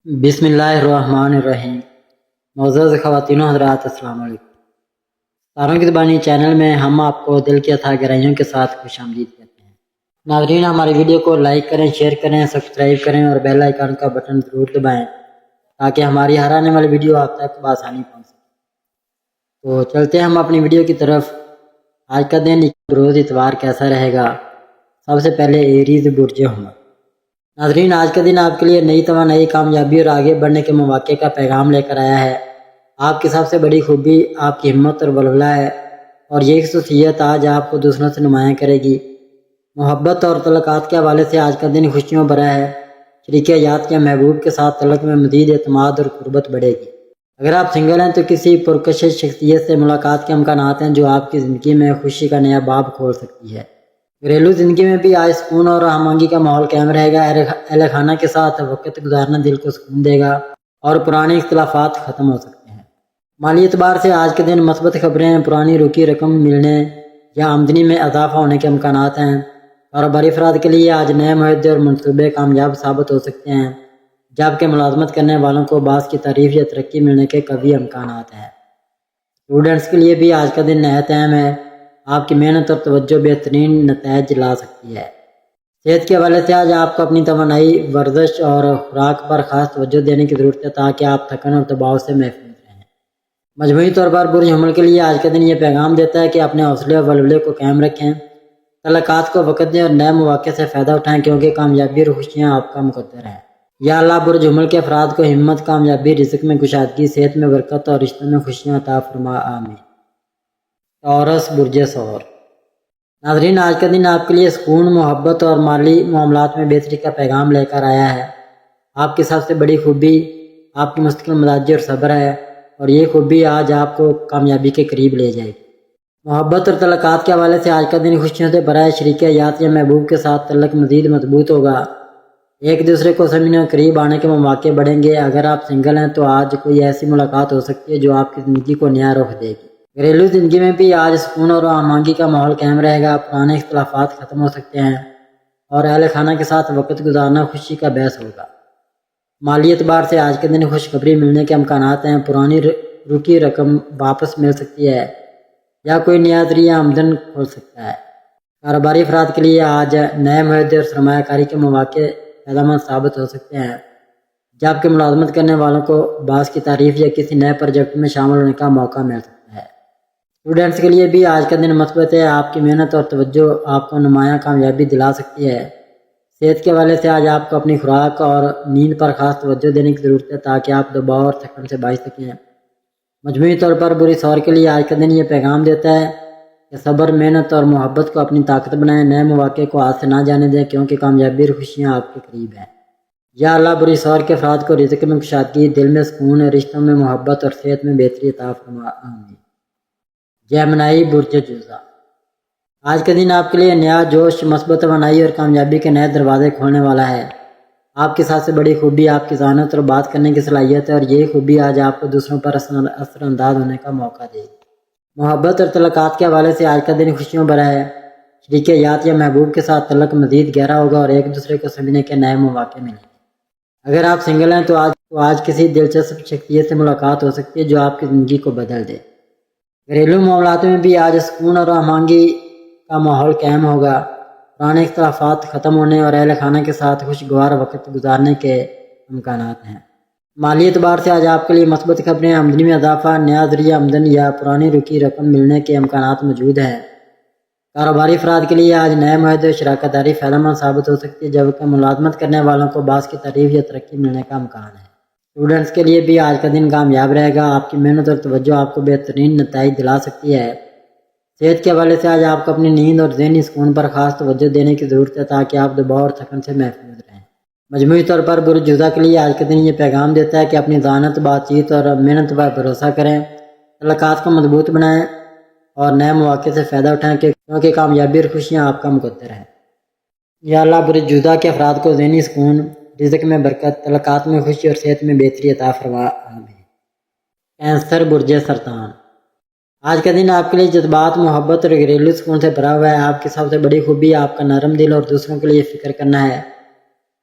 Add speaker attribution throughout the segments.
Speaker 1: بسم اللہ الرحمن الرحیم۔ معزز خواتین و حضرات، السلام علیکم۔ تاروں کی زبانی چینل میں ہم آپ کو دل کی اتھا گہرائیوں کے ساتھ خوش آمدید کہتے ہیں۔ ناظرین، ہماری ویڈیو کو لائک کریں، شیئر کریں، سبسکرائب کریں اور بیل آئیکن کا بٹن ضرور دبائیں تاکہ ہماری ہر آنے والی ویڈیو آپ تک بآسانی پہنچ سکے۔ تو چلتے ہیں ہم اپنی ویڈیو کی طرف۔ آج کا دن روز اتوار کیسا رہے گا؟ سب سے پہلے ایریز برج حمل۔ ناظرین، آج کا دن آپ کے لیے نئی توانائی، کامیابی اور آگے بڑھنے کے مواقع کا پیغام لے کر آیا ہے۔ آپ کی سب سے بڑی خوبی آپ کی ہمت اور ولولہ ہے، اور یہ خصوصیت آج آپ کو دوسروں سے نمایاں کرے گی۔ محبت اور تعلقات کے حوالے سے آج کا دن خوشیوں بھرا ہے۔ شریک حیات یا محبوب کے ساتھ تعلق میں مزید اعتماد اور قربت بڑھے گی۔ اگر آپ سنگل ہیں تو کسی پرکشش شخصیت سے ملاقات کے امکانات ہیں جو آپ کی زندگی میں خوشی کا نیا باب کھول سکتی ہے۔ گھریلو زندگی میں بھی آج سکون اور ہم آہنگی کا ماحول قائم رہے گا۔ اہل خانہ کے ساتھ وقت گزارنا دل کو سکون دے گا اور پرانے اختلافات ختم ہو سکتے ہیں۔ مالی اعتبار سے آج کے دن مثبت خبریں ہیں۔ پرانی رکی رقم ملنے یا آمدنی میں اضافہ ہونے کے امکانات ہیں۔ کاروباری افراد کے لیے آج نئے معاہدے اور منصوبے کامیاب ثابت ہو سکتے ہیں، جبکہ ملازمت کرنے والوں کو باعث کی تعریف یا ترقی ملنے کے قوی امکانات ہیں۔ اسٹوڈنٹس کے لیے بھی آج کا دن نہایت اہم ہے۔ آپ کی محنت اور توجہ بہترین نتائج لا سکتی ہے۔ صحت کے حوالے سے آج آپ کو اپنی توانائی، ورزش اور خوراک پر خاص توجہ دینے کی ضرورت ہے تاکہ آپ تھکن اور دباؤ سے محفوظ رہیں۔ مجموعی طور پر برج حمل کے لیے آج کا دن یہ پیغام دیتا ہے کہ اپنے حوصلے اور ولولے کو قائم رکھیں، تعلقات کو وقت دیں اور نئے مواقع سے فائدہ اٹھائیں، کیونکہ کامیابی اور خوشیاں آپ کا مقدر ہیں۔ یا اللہ برج حمل کے افراد کو ہمت، کامیابی، رزق میں کشادگی، صحت میں برکت اور رشتوں میں خوشیاں عطا فرما، آمین۔ ٹورس برج ثور۔ ناظرین، آج کا دن آپ کے لیے سکون، محبت اور مالی معاملات میں بہتری کا پیغام لے کر آیا ہے۔ آپ کی سب سے بڑی خوبی آپ کی مستقل مزاجی اور صبر ہے، اور یہ خوبی آج آپ کو کامیابی کے قریب لے جائے گی۔ محبت اور تعلقات کے حوالے سے آج کا دن خوشیوں سے بھرا ہے۔ شریک حیات یا محبوب کے ساتھ تعلق مزید مضبوط ہوگا۔ ایک دوسرے کو سمجھنے اور قریب آنے کے مواقع بڑھیں گے۔ اگر آپ سنگل ہیں تو آج کوئی ایسی ملاقات ہو سکتی ہے جو آپ کی زندگی کو نیا رخ دے گی۔ گھریلو زندگی میں بھی آج سکون اور ہم آہنگی کا ماحول قائم رہے گا۔ پرانے اختلافات ختم ہو سکتے ہیں اور اہل خانہ کے ساتھ وقت گزارنا خوشی کا باعث ہوگا۔ مالی اعتبار سے آج کے دن خوشخبری ملنے کے امکانات ہیں۔ پرانی رکی رقم واپس مل سکتی ہے یا کوئی نیا ذریعہ آمدن کھول سکتا ہے۔ کاروباری افراد کے لیے آج نئے معاہدے اور سرمایہ کاری کے مواقع فائدہ مند ثابت ہو سکتے ہیں، جبکہ ملازمت کرنے والوں کو باعث کی تعریف یا کسی نئے پروجیکٹ میں شامل ہونے کا موقع مل سکتا ہے۔ اسٹوڈنٹس کے لیے بھی آج کا دن مثبت ہے۔ آپ کی محنت اور توجہ آپ کو نمایاں کامیابی دلا سکتی ہے۔ صحت کے حوالے سے آج آپ کو اپنی خوراک اور نیند پر خاص توجہ دینے کی ضرورت ہے تاکہ آپ دباؤ اور تھکن سے بچ سکیں۔ مجموعی طور پر برج ثور کے لیے آج کا دن یہ پیغام دیتا ہے کہ صبر، محنت اور محبت کو اپنی طاقت بنائیں۔ نئے مواقع کو ہاتھ سے نہ جانے دیں، کیونکہ کامیابی اور خوشیاں آپ کے قریب ہیں۔ یا اللہ برج ثور کے افراد کو رزق میں کشادگی، دل میں سکون، رشتوں میں محبت اور صحت میں بہتری عطا فرما، آمین۔ جیمنائی برج جوزا۔ آج کا دن آپ کے لیے نیا جوش، مثبت توانائی اور کامیابی کے نئے دروازے کھولنے والا ہے۔ آپ کی سب سے بڑی خوبی آپ کی ذہانت اور بات کرنے کی صلاحیت ہے، اور یہی خوبی آج آپ کو دوسروں پر اثر انداز ہونے کا موقع دے گی۔ محبت اور تعلقات کے حوالے سے آج کا دن خوشیوں بھرا ہے۔ شریک حیات یا محبوب کے ساتھ تعلق مزید گہرا ہوگا اور ایک دوسرے کو سمجھنے کے نئے مواقع ملیں گے۔ اگر آپ سنگل ہیں تو آج کسی دلچسپ شخصیت سے ملاقات ہو سکتی ہے جو آپ کی زندگی کو بدل دے۔ گھریلو معاملات میں بھی آج سکون اور ہم آہنگی کا ماحول قائم ہوگا۔ پرانے اختلافات ختم ہونے اور اہل خانہ کے ساتھ خوشگوار وقت گزارنے کے امکانات ہیں۔ مالی اعتبار سے آج آپ کے لیے مثبت خبریں، آمدنی میں اضافہ، نیا ذریعہ آمدن یا پرانی رکی رقم ملنے کے امکانات موجود ہیں۔ کاروباری افراد کے لیے آج نئے معاہدے اور شراکت داری فائدہ مند ثابت ہو سکتی ہے، جبکہ ملازمت کرنے والوں کو باعث کی تعریف یا ترقی ملنے کا امکان ہے۔ اسٹوڈنٹس کے لیے بھی آج کا دن کامیاب رہے گا۔ آپ کی محنت اور توجہ آپ کو بہترین نتائج دلا سکتی ہے۔ صحت کے حوالے سے آج آپ کو اپنی نیند اور ذہنی سکون پر خاص توجہ دینے کی ضرورت ہے تاکہ آپ دباؤ اور تھکن سے محفوظ رہیں۔ مجموعی طور پر برج جوزا کے لیے آج کے دن یہ پیغام دیتا ہے کہ اپنی ذہانت، بات چیت اور محنت پر بھروسہ کریں، تعلقات کو مضبوط بنائیں اور نئے مواقع سے فائدہ اٹھائیں، کیونکہ کامیابی اور خوشیاں آپ کا مقدر ہیں۔ یا اللہ برج جوزا کے افراد کو ذہنی سکون، رزق میں برکت، تعلقات میں خوشی اور صحت میں بہتری عطا فرما، آمین۔ کینسر برج سرطان۔ آج کا دن آپ کے لیے جذبات، محبت اور گھریلو سکون سے بھرا ہوا ہے۔ آپ کی سب سے بڑی خوبی آپ کا نرم دل اور دوسروں کے لیے فکر کرنا ہے،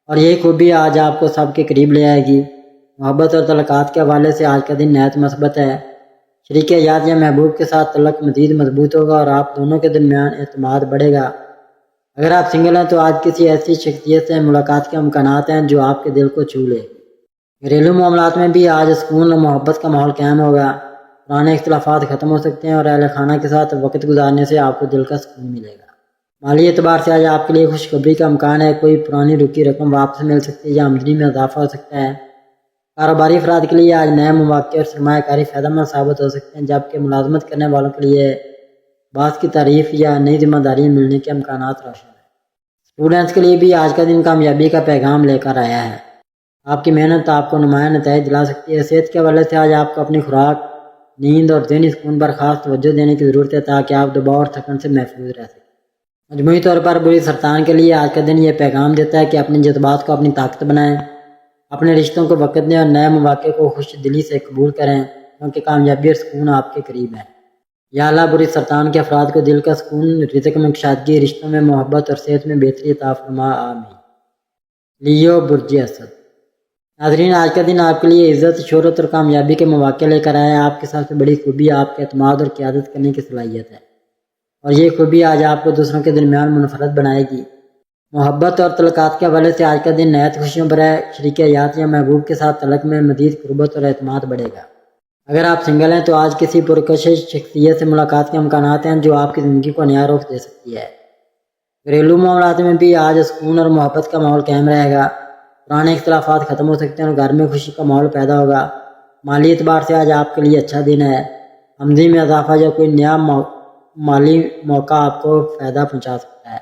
Speaker 1: اور یہی خوبی آج آپ کو سب کے قریب لے آئے گی۔ محبت اور تعلقات کے حوالے سے آج کا دن نہایت مثبت ہے۔ شریک حیات یا محبوب کے ساتھ تعلق مزید مضبوط ہوگا اور آپ دونوں کے درمیان اعتماد بڑھے گا۔ اگر آپ سنگل ہیں تو آج کسی ایسی شخصیت سے ملاقات کے امکانات ہیں جو آپ کے دل کو چھو لے۔ گھریلو معاملات میں بھی آج سکون اور محبت کا ماحول قائم ہوگا۔ پرانے اختلافات ختم ہو سکتے ہیں اور اہل خانہ کے ساتھ وقت گزارنے سے آپ کو دل کا سکون ملے گا۔ مالی اعتبار سے آج آپ کے لیے خوشخبری کا امکان ہے، کوئی پرانی رکی رقم واپس مل سکتی ہے یا آمدنی میں اضافہ ہو سکتا ہے۔ کاروباری افراد کے لیے آج نئے مواقع اور سرمایہ کاری فائدہ مند ثابت ہو سکتے ہیں، جبکہ ملازمت کرنے والوں کے لیے باعث کی تعریف یا نئی ذمہ داریاں ملنے کے امکانات روشن ہیں۔ اسٹوڈنٹس کے لیے بھی آج کا دن کامیابی کا پیغام لے کر آیا ہے۔ آپ کی محنت آپ کو نمایاں نتائج دلا سکتی ہے۔ صحت کے حوالے سے آج آپ کو اپنی خوراک، نیند اور ذہنی سکون پر خاص توجہ دینے کی ضرورت ہے تاکہ آپ دباؤ اور تھکن سے محفوظ رہ سکیں۔ مجموعی طور پر بری سرطان کے لیے آج کا دن یہ پیغام دیتا ہے کہ اپنے جذبات کو اپنی طاقت بنائیں، اپنے رشتوں کو وقت دیں اور نئے مواقع کو خوش دلی سے قبول کریں، کیونکہ کامیابی اور سکون آپ کے قریب ہے۔ یا اللہ بری سرطان کے افراد کو دل کا سکون، رزق میں کشادگی، رشتوں میں محبت اور صحت میں بہتری عطا فرما، آمین۔ لیو برج اسد۔ ناظرین، آج کا دن آپ کے لیے عزت، شہرت اور کامیابی کے مواقع لے کر آیا ہے۔ آپ کی سب سے بڑی خوبی آپ کے اعتماد اور قیادت کرنے کی صلاحیت ہے، اور یہ خوبی آج آپ کو دوسروں کے درمیان منفرد بنائے گی۔ محبت اور تعلقات کے حوالے سے آج کا دن نہایت خوشیوں پر ہے۔ شریک حیات یا محبوب کے ساتھ تعلق میں مزید قربت اور اعتماد بڑھے گا۔ اگر آپ سنگل ہیں تو آج کسی پرکشش شخصیت سے ملاقات کے امکانات ہیں جو آپ کی زندگی کو نیا رخ دے سکتی ہے۔ گھریلو معاملات میں بھی آج سکون اور محبت کا ماحول قائم رہے گا۔ پرانے اختلافات ختم ہو سکتے ہیں اور گھر میں خوشی کا ماحول پیدا ہوگا۔ مالی اعتبار سے آج آپ کے لیے اچھا دن ہے۔ آمدنی میں اضافہ یا کوئی نیا مالی موقع آپ کو فائدہ پہنچا سکتا ہے۔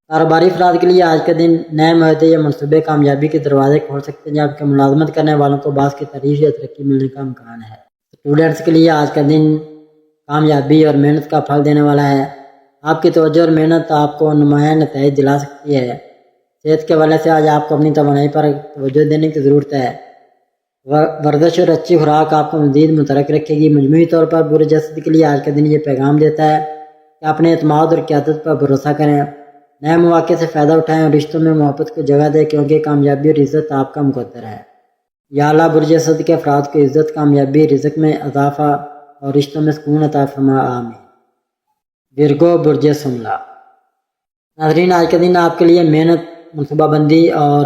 Speaker 1: کاروباری افراد کے لیے آج کا دن نئے معاہدے یا منصوبے کامیابی کے دروازے کھول سکتے ہیں، جبکہ ملازمت کرنے والوں کو باعث کی تعریف یا ترقی ملنے کا امکان ہے۔ اسٹوڈنٹس کے لیے آج کا دن کامیابی اور محنت کا پھل دینے والا ہے۔ آپ کی توجہ اور محنت آپ کو نمایاں نتائج دلا سکتی ہے۔ صحت کے حوالے سے آج آپ کو اپنی توانائی پر توجہ دینے کی ضرورت ہے۔ ورزش اور اچھی خوراک آپ کو مزید متحرک رکھے گی۔ مجموعی طور پر برج اسد کے لیے آج کا دن یہ پیغام دیتا ہے کہ اپنے اعتماد اور قیادت پر بھروسہ کریں، نئے مواقع سے فائدہ اٹھائیں اور رشتوں میں محبت کو جگہ دیں، کیونکہ کامیابی اور عزت آپ کا مقدر ہے۔ یا اللہ برج اسد کے افراد کو عزت، کامیابی، رزق میں اضافہ اور رشتوں میں سکون عطا فرما، آمین۔ ورگو برج سملہ۔ ناظرین، آج کا دن آپ کے لیے محنت، منصوبہ بندی اور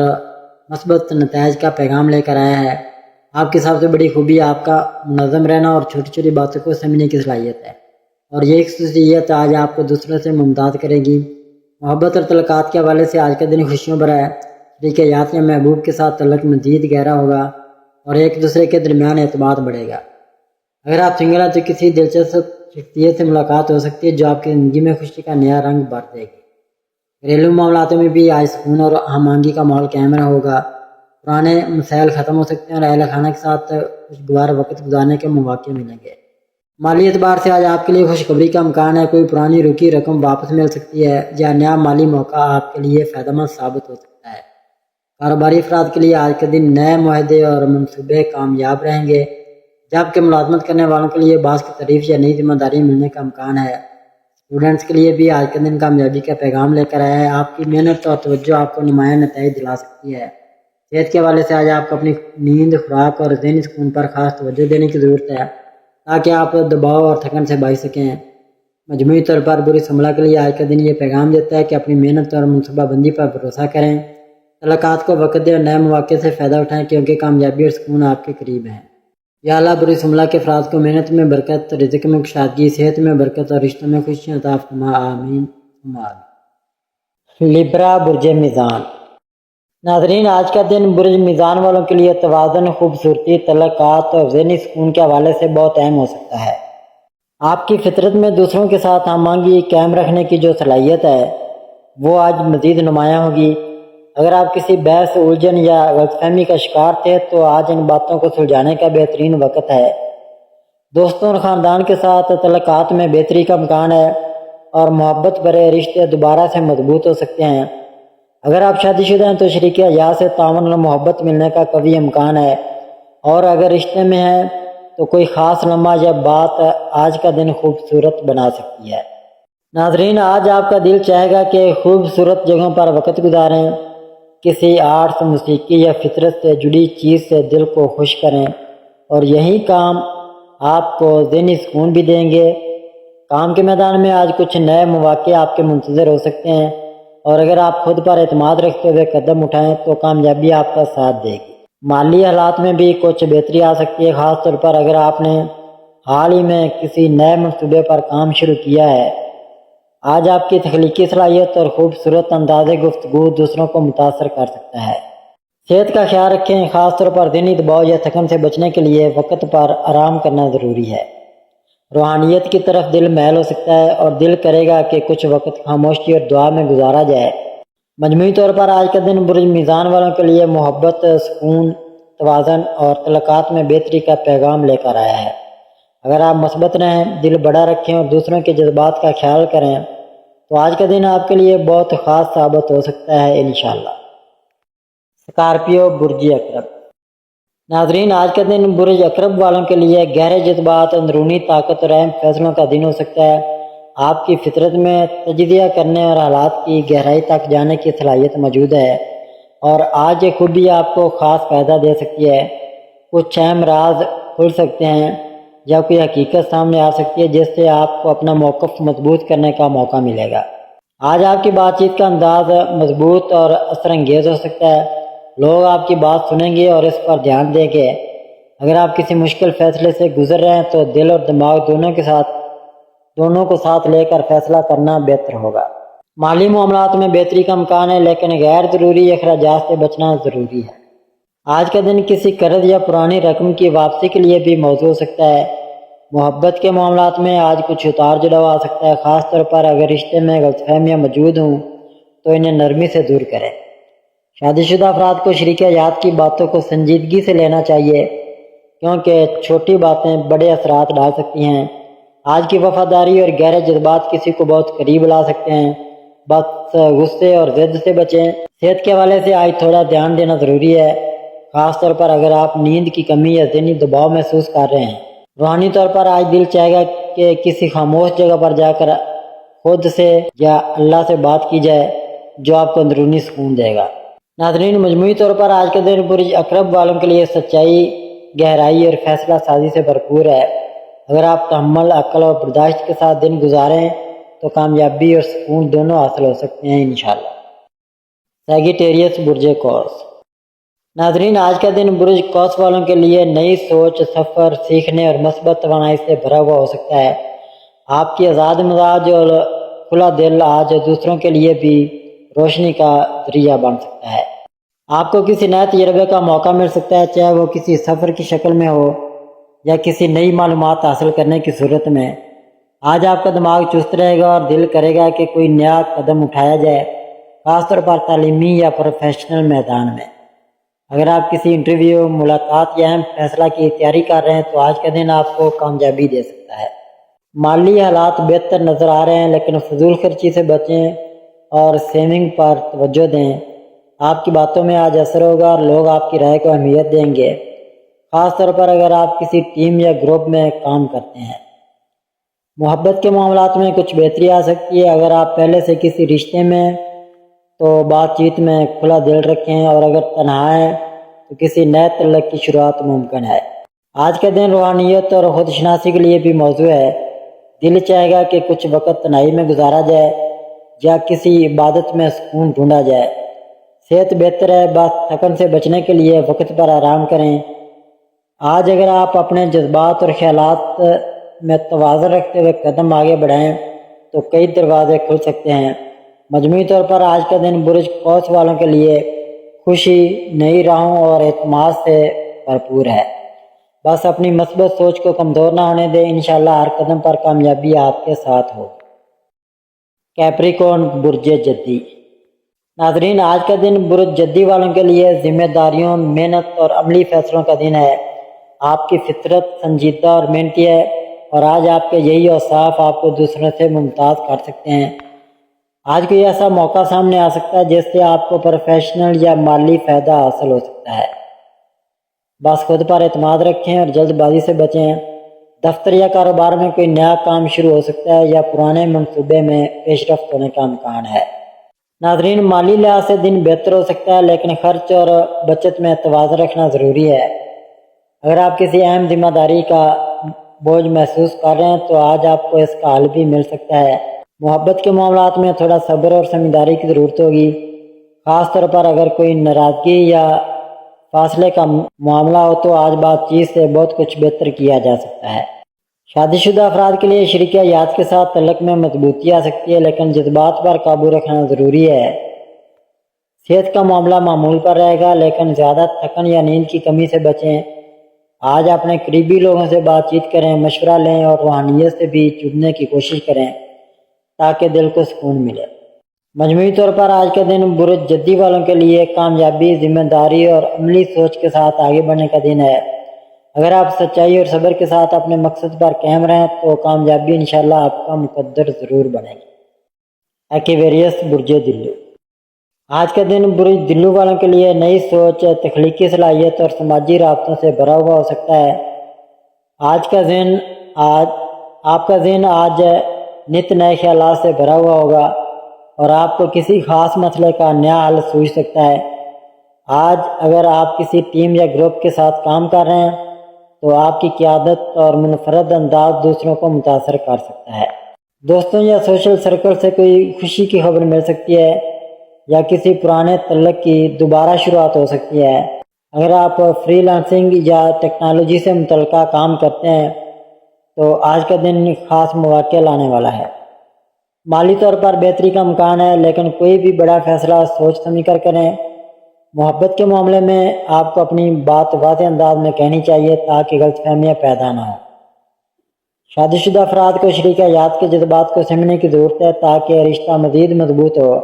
Speaker 1: مثبت نتائج کا پیغام لے کر آیا ہے۔ آپ کی سب سے بڑی خوبی آپ کا منظم رہنا اور چھوٹی چھوٹی باتوں کو سمجھنے کی صلاحیت ہے، اور یہ خصوصیت آج آپ کو دوسروں سے ممتاز کرے گی۔ محبت اور تعلقات کے حوالے سے آج کا دن خوشیوں بھرا ہے۔ شریک حیات یا محبوب کے ساتھ تعلق مزید گہرا ہوگا اور ایک دوسرے کے درمیان اعتماد بڑھے گا۔ اگر آپ سنگل ہیں تو کسی دلچسپ شخصیت سے ملاقات ہو سکتی ہے جو آپ کی زندگی میں خوشی کا نیا رنگ بھر دے گی۔ گھریلو معاملات میں بھی آج سکون اور ہم آہنگی کا ماحول قائم ہوگا۔ پرانے مسائل ختم ہو سکتے ہیں اور اہل خانہ کے ساتھ خوشگوار وقت گزارنے کے مواقع ملیں گے۔ مالی اعتبار سے آج آپ کے لیے خوشخبری کا امکان ہے، کوئی پرانی رکی رقم واپس مل سکتی ہے یا نیا مالی موقع آپ کے لیے فائدہ مند ثابت ہو سکتا ہے۔ کاروباری افراد کے لیے آج کے دن نئے معاہدے اور منصوبے کامیاب رہیں گے، جبکہ ملازمت کرنے والوں کے لیے باعث کی تعریف یا نئی ذمہ داری ملنے کا امکان ہے۔ اسٹوڈنٹس کے لیے بھی آج کا دن کامیابی کا پیغام لے کر آیا ہے۔ آپ کی محنت اور توجہ آپ کو نمایاں نتائج دلا سکتی ہے۔ صحت کے حوالے سے آج آپ کو اپنی نیند، خوراک اور ذہنی سکون پر خاص توجہ دینے کی ضرورت ہے تاکہ آپ دباؤ اور تھکن سے بچ سکیں۔ مجموعی طور پر برج سملہ کے لیے آج کا دن یہ پیغام دیتا ہے کہ اپنی محنت اور منصوبہ بندی پر بھروسہ کریں، تعلقات کو وقت دیں اور نئے مواقع سے فائدہ اٹھائیں، کیونکہ کامیابی اور سکون آپ کے قریب ہیں۔ یا اللہ برج سملہ کے افراد کو محنت میں برکت، رزق میں کشادگی، صحت میں برکت اور رشتوں میں خوشیاں عطا فرما، آمین ثم آمین۔ لیبرا برج میزان۔ ناظرین، آج کا دن برج میزان والوں کے لیے توازن، خوبصورتی، تعلقات اور ذہنی سکون کے حوالے سے بہت اہم ہو سکتا ہے۔ آپ کی فطرت میں دوسروں کے ساتھ ہم آہنگی قائم رکھنے کی جو صلاحیت ہے وہ آج مزید نمایاں ہوگی۔ اگر آپ کسی بحث، الجھن یا غلط فہمی کا شکار تھے تو آج ان باتوں کو سلجھانے کا بہترین وقت ہے۔ دوستوں اور خاندان کے ساتھ تعلقات میں بہتری کا امکان ہے اور محبت بھرے رشتے دوبارہ سے مضبوط ہو سکتے ہیں۔ اگر آپ شادی شدہ ہیں تو شریک حیات سے تعاون اور محبت ملنے کا قوی امکان ہے، اور اگر رشتے میں ہیں تو کوئی خاص لمحہ یا بات آج کا دن خوبصورت بنا سکتی ہے۔ ناظرین، آج آپ کا دل چاہے گا کہ خوبصورت جگہوں پر وقت گزاریں، کسی آرٹس، موسیقی یا فطرت سے جڑی چیز سے دل کو خوش کریں، اور یہی کام آپ کو ذہنی سکون بھی دیں گے۔ کام کے میدان میں آج کچھ نئے مواقع آپ کے منتظر ہو سکتے ہیں، اور اگر آپ خود پر اعتماد رکھتے ہوئے قدم اٹھائیں تو کامیابی آپ کا ساتھ دے گی۔ مالی حالات میں بھی کچھ بہتری آ سکتی ہے، خاص طور پر اگر آپ نے حال ہی میں کسی نئے منصوبے پر کام شروع کیا ہے۔ آج آپ کی تخلیقی صلاحیت اور خوبصورت انداز گفتگو دوسروں کو متاثر کر سکتا ہے۔ صحت کا خیال رکھیں، خاص طور پر ذہنی دباؤ یا تھکن سے بچنے کے لیے وقت پر آرام کرنا ضروری ہے۔ روحانیت کی طرف دل میل ہو سکتا ہے اور دل کرے گا کہ کچھ وقت خاموشی اور دعا میں گزارا جائے۔ مجموعی طور پر آج کا دن برج میزان والوں کے لیے محبت، سکون، توازن اور تعلقات میں بہتری کا پیغام لے کر آیا ہے۔ اگر آپ مثبت رہیں، دل بڑا رکھیں اور دوسروں کے جذبات کا خیال کریں تو آج کا دن آپ کے لیے بہت خاص ثابت ہو سکتا ہے انشاءاللہ۔ اسکارپیو، برج عقرب۔ ناظرین، آج کا دن برج عقرب والوں کے لیے گہرے جذبات، اندرونی طاقت اور اہم فیصلوں کا دن ہو سکتا ہے۔ آپ کی فطرت میں تجزیہ کرنے اور حالات کی گہرائی تک جانے کی صلاحیت موجود ہے، اور آج یہ خوبی آپ کو خاص فائدہ دے سکتی ہے۔ کچھ اہم راز کھل سکتے ہیں یا کوئی حقیقت سامنے آ سکتی ہے جس سے آپ کو اپنا موقف مضبوط کرنے کا موقع ملے گا۔ آج آپ کی بات چیت کا انداز مضبوط اور اثر انگیز ہو سکتا ہے۔ لوگ آپ کی بات سنیں گے اور اس پر دھیان دیں گے۔ اگر آپ کسی مشکل فیصلے سے گزر رہے ہیں تو دل اور دماغ دونوں کو ساتھ لے کر فیصلہ کرنا بہتر ہوگا۔ مالی معاملات میں بہتری کا امکان ہے، لیکن غیر ضروری اخراجات سے بچنا ضروری ہے۔ آج کا دن کسی قرض یا پرانی رقم کی واپسی کے لیے بھی موزوں ہو سکتا ہے۔ محبت کے معاملات میں آج کچھ اتار چڑھاؤ آ سکتا ہے، خاص طور پر اگر رشتے میں غلط فہمیاں موجود ہوں تو انہیں نرمی سے دور کریں۔ شادی شدہ افراد کو شریک حیات کی باتوں کو سنجیدگی سے لینا چاہیے، کیونکہ چھوٹی باتیں بڑے اثرات ڈال سکتی ہیں۔ آج کی وفاداری اور گہرے جذبات کسی کو بہت قریب لا سکتے ہیں، بس غصے اور ضد سے بچیں۔ صحت کے حوالے سے آج تھوڑا دھیان دینا ضروری ہے، خاص طور پر اگر آپ نیند کی کمی یا ذہنی دباؤ محسوس کر رہے ہیں۔ روحانی طور پر آج دل چاہے گا کہ کسی خاموش جگہ پر جا کر خود سے یا اللہ سے بات کی جائے، جو آپ کو اندرونی سکون دے گا۔ ناظرین، مجموعی طور پر آج کا دن برج عقرب والوں کے لیے سچائی، گہرائی اور فیصلہ سازی سے بھرپور ہے۔ اگر آپ تحمل، عقل اور برداشت کے ساتھ دن گزاریں تو کامیابی اور سکون دونوں حاصل ہو سکتے ہیں انشاءاللہ۔ سیگیٹیریس، برج قوس۔ ناظرین، آج کا دن برج قوس والوں کے لیے نئی سوچ، سفر، سیکھنے اور مثبت توانائی سے بھرا ہوا ہو سکتا ہے۔ آپ کی آزاد مزاج اور کھلا دل آج دوسروں کے لیے بھی روشنی کا ذریعہ بن سکتا ہے۔ آپ کو کسی نئے تجربے کا موقع مل سکتا ہے، چاہے وہ کسی سفر کی شکل میں ہو یا کسی نئی معلومات حاصل کرنے کی صورت میں۔ آج آپ کا دماغ چست رہے گا اور دل کرے گا کہ کوئی نیا قدم اٹھایا جائے، خاص طور پر تعلیمی یا پروفیشنل میدان میں۔ اگر آپ کسی انٹرویو، ملاقات یا اہم فیصلہ کی تیاری کر رہے ہیں تو آج کا دن آپ کو کامیابی دے سکتا ہے۔ مالی حالات بہتر نظر آ رہے ہیں، لیکن فضول خرچی سے بچیں اور سیونگ پر توجہ دیں۔ آپ کی باتوں میں آج اثر ہوگا اور لوگ آپ کی رائے کو اہمیت دیں گے، خاص طور پر اگر آپ کسی ٹیم یا گروپ میں کام کرتے ہیں۔ محبت کے معاملات میں کچھ بہتری آ سکتی ہے۔ اگر آپ پہلے سے کسی رشتے میں تو بات چیت میں کھلا دل رکھیں، اور اگر تنہا ہیں تو کسی نئے تعلق کی شروعات ممکن ہے۔ آج کا دن روحانیت اور خود شناسی کے لیے بھی موضوع ہے۔ دل چاہے گا کہ کچھ وقت تنہائی میں گزارا جائے یا کسی عبادت میں سکون ڈھونڈا جائے۔ صحت بہتر ہے، بس تھکن سے بچنے کے لیے وقت پر آرام کریں۔ آج اگر آپ اپنے جذبات اور خیالات میں توازن رکھتے ہوئے قدم آگے بڑھائیں تو کئی دروازے کھل سکتے ہیں۔ مجموعی طور پر آج کا دن برج قوس والوں کے لیے خوشی، نئی راہوں اور اعتماد سے بھرپور ہے۔ بس اپنی مثبت سوچ کو کمزور نہ ہونے دیں، انشاءاللہ ہر قدم پر کامیابی آپ کے ساتھ ہو۔ کیپریکون، برج جدی۔ ناظرین، آج کا دن برج جدی والوں کے لیے ذمہ داریوں، محنت اور عملی فیصلوں کا دن ہے۔ آپ کی فطرت سنجیدہ اور محنتی ہے، اور آج آپ کے یہی اوصاف آپ کو دوسروں سے ممتاز کر سکتے ہیں۔ آج کوئی ایسا موقع سامنے آ سکتا ہے جس سے آپ کو پروفیشنل یا مالی فائدہ حاصل ہو سکتا ہے۔ بس خود پر اعتماد رکھیں اور جلد بازی سے بچیں۔ دفتر یا کاروبار میں کوئی نیا کام شروع ہو سکتا ہے یا پرانے منصوبے میں پیش رفت ہونے کا امکان ہے۔ ناظرین، مالی لحاظ سے دن بہتر ہو سکتا ہے، لیکن خرچ اور بچت میں توازن رکھنا ضروری ہے۔ اگر آپ کسی اہم ذمہ داری کا بوجھ محسوس کر رہے ہیں تو آج آپ کو اس کا حل بھی مل سکتا ہے۔ محبت کے معاملات میں تھوڑا صبر اور سمجھداری کی ضرورت ہوگی، خاص طور پر اگر کوئی ناراضگی یا فاصلے کا معاملہ ہو تو آج بات چیت سے بہت کچھ بہتر کیا جا سکتا ہے۔ شادی شدہ افراد کے لیے شریک حیات کے ساتھ تعلق میں مضبوطی آ سکتی ہے، لیکن جذبات پر قابو رکھنا ضروری ہے۔ صحت کا معاملہ معمول پر رہے گا، لیکن زیادہ تھکن یا نیند کی کمی سے بچیں۔ آج اپنے قریبی لوگوں سے بات چیت کریں، مشورہ لیں اور روحانیت سے بھی جڑنے کی کوشش کریں تاکہ دل کو سکون ملے۔ مجموعی طور پر آج کا دن برج جدی والوں کے لیے کامیابی، ذمہ داری اور عملی سوچ کے ساتھ آگے بڑھنے کا دن ہے۔ اگر آپ سچائی اور صبر کے ساتھ اپنے مقصد پر قائم رہیں تو کامیابی انشاءاللہ آپ کا مقدر ضرور بنے گی۔ ایکویریس برج دلو، آج کا دن برج دلو والوں کے لیے نئی سوچ، تخلیقی صلاحیت اور سماجی رابطوں سے بھرا ہوا ہو سکتا ہے۔ آپ کا ذہن آج نت نئے خیالات سے بھرا ہوا ہوگا اور آپ کو کسی خاص مسئلے کا نیا حل سوچ سکتا ہے۔ آج اگر آپ کسی ٹیم یا گروپ کے ساتھ کام کر رہے ہیں تو آپ کی قیادت اور منفرد انداز دوسروں کو متاثر کر سکتا ہے۔ دوستوں یا سوشل سرکل سے کوئی خوشی کی خبر مل سکتی ہے یا کسی پرانے تعلق کی دوبارہ شروعات ہو سکتی ہے۔ اگر آپ فری لانسنگ یا ٹیکنالوجی سے متعلقہ کام کرتے ہیں تو آج کا دن خاص مواقع لانے والا ہے۔ مالی طور پر بہتری کا امکان ہے، لیکن کوئی بھی بڑا فیصلہ سوچ سمجھ کر کریں۔ محبت کے معاملے میں آپ کو اپنی بات واضح انداز میں کہنی چاہیے تاکہ غلط فہمیاں پیدا نہ ہوں۔ شادی شدہ افراد کو شریک حیات کے جذبات کو سمجھنے کی ضرورت ہے تاکہ رشتہ مزید مضبوط ہو۔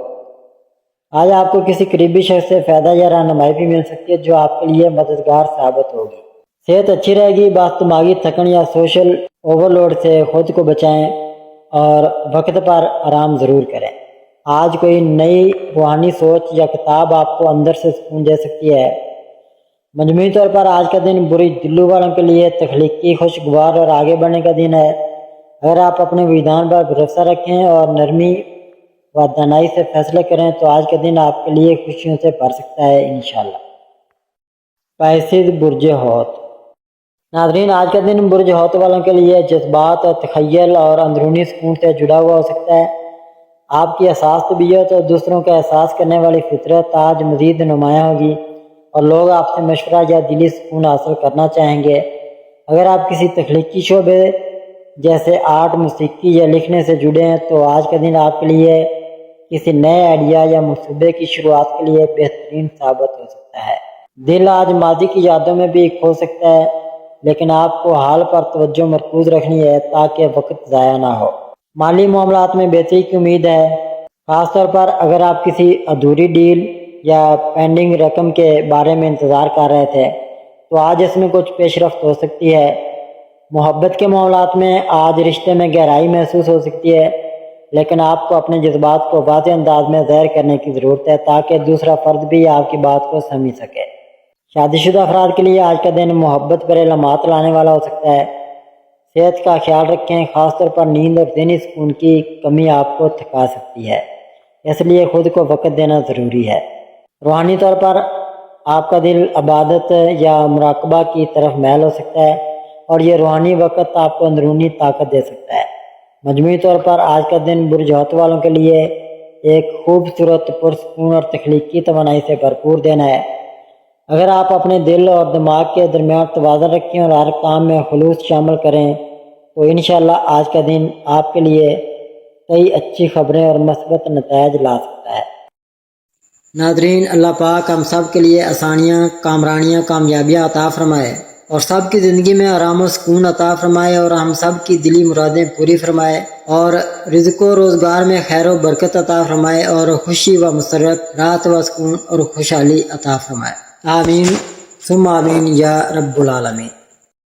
Speaker 1: آج آپ کو کسی قریبی شخص سے فائدہ یا رہنمائی بھی مل سکتی ہے جو آپ کے لیے مددگار ثابت ہوگی۔ صحت اچھی رہے گی، باعث دماغی تھکن یا سوشل اوور لوڈ سے خود کو بچائیں اور وقت پر آرام ضرور کریں۔ آج کوئی نئی روحانی سوچ یا کتاب آپ کو اندر سے سکون دے سکتی ہے۔ مجموعی طور پر آج کا دن برج دلو والوں کے لیے تخلیقی، خوشگوار اور آگے بڑھنے کا دن ہے۔ اگر آپ اپنے وجدان پر بھروسہ رکھیں اور نرمی و دانائی سے فیصلے کریں تو آج کا دن آپ کے لیے خوشیوں سے بھر سکتا ہے انشاءاللہ۔ پیسد برج حوت، ناظرین آج کا دن برج حوت والوں کے لیے جذبات، تخیل اور اندرونی سکون سے جڑا ہوا ہو سکتا ہے۔ آپ کی حساس طبیعت اور دوسروں کا احساس کرنے والی فطرت آج مزید نمایاں ہوگی اور لوگ آپ سے مشورہ یا دلی سکون حاصل کرنا چاہیں گے۔ اگر آپ کسی تخلیقی شعبے جیسے آرٹ، موسیقی یا لکھنے سے جڑے ہیں تو آج کا دن آپ کے لیے کسی نئے آئیڈیا یا منصوبے کی شروعات کے لیے بہترین ثابت ہو سکتا ہے۔ دل آج ماضی کی یادوں میں بھی کھو سکتا ہے، لیکن آپ کو حال پر توجہ مرکوز رکھنی ہے تاکہ وقت ضائع نہ ہو۔ مالی معاملات میں بہتری کی امید ہے، خاص طور پر اگر آپ کسی ادھوری ڈیل یا پینڈنگ رقم کے بارے میں انتظار کر رہے تھے تو آج اس میں کچھ پیش رفت ہو سکتی ہے۔ محبت کے معاملات میں آج رشتے میں گہرائی محسوس ہو سکتی ہے، لیکن آپ کو اپنے جذبات کو واضح انداز میں ظاہر کرنے کی ضرورت ہے تاکہ دوسرا فرد بھی آپ کی بات کو سمجھ سکے۔ شادی شدہ افراد کے لیے آج کا دن محبت پر لمحات لانے والا ہو سکتا ہے۔ صحت کا خیال رکھیں، خاص طور پر نیند اور ذہنی سکون کی کمی آپ کو تھکا سکتی ہے، اس لیے خود کو وقت دینا ضروری ہے۔ روحانی طور پر آپ کا دل عبادت یا مراقبہ کی طرف میل ہو سکتا ہے اور یہ روحانی وقت آپ کو اندرونی طاقت دے سکتا ہے۔ مجموعی طور پر آج کا دن برج حوت والوں کے لیے ایک خوبصورت، پرسکون اور تخلیقی توانائی سے بھرپور دن ہے۔ اگر آپ اپنے دل اور دماغ کے درمیان توازن رکھیں اور ہر کام میں خلوص شامل کریں تو انشاءاللہ آج کا دن آپ کے لیے کئی اچھی خبریں اور مثبت نتائج لا سکتا ہے۔ ناظرین، اللہ پاک ہم سب کے لیے آسانیاں، کامرانیاں، کامیابیاں عطا فرمائے اور سب کی زندگی میں آرام و سکون عطا فرمائے اور ہم سب کی دلی مرادیں پوری فرمائے اور رزق و روزگار میں خیر و برکت عطا فرمائے اور خوشی و مسرت، راحت و سکون اور خوشحالی عطا فرمائے۔ آمین ثم آمین یا رب العالمین۔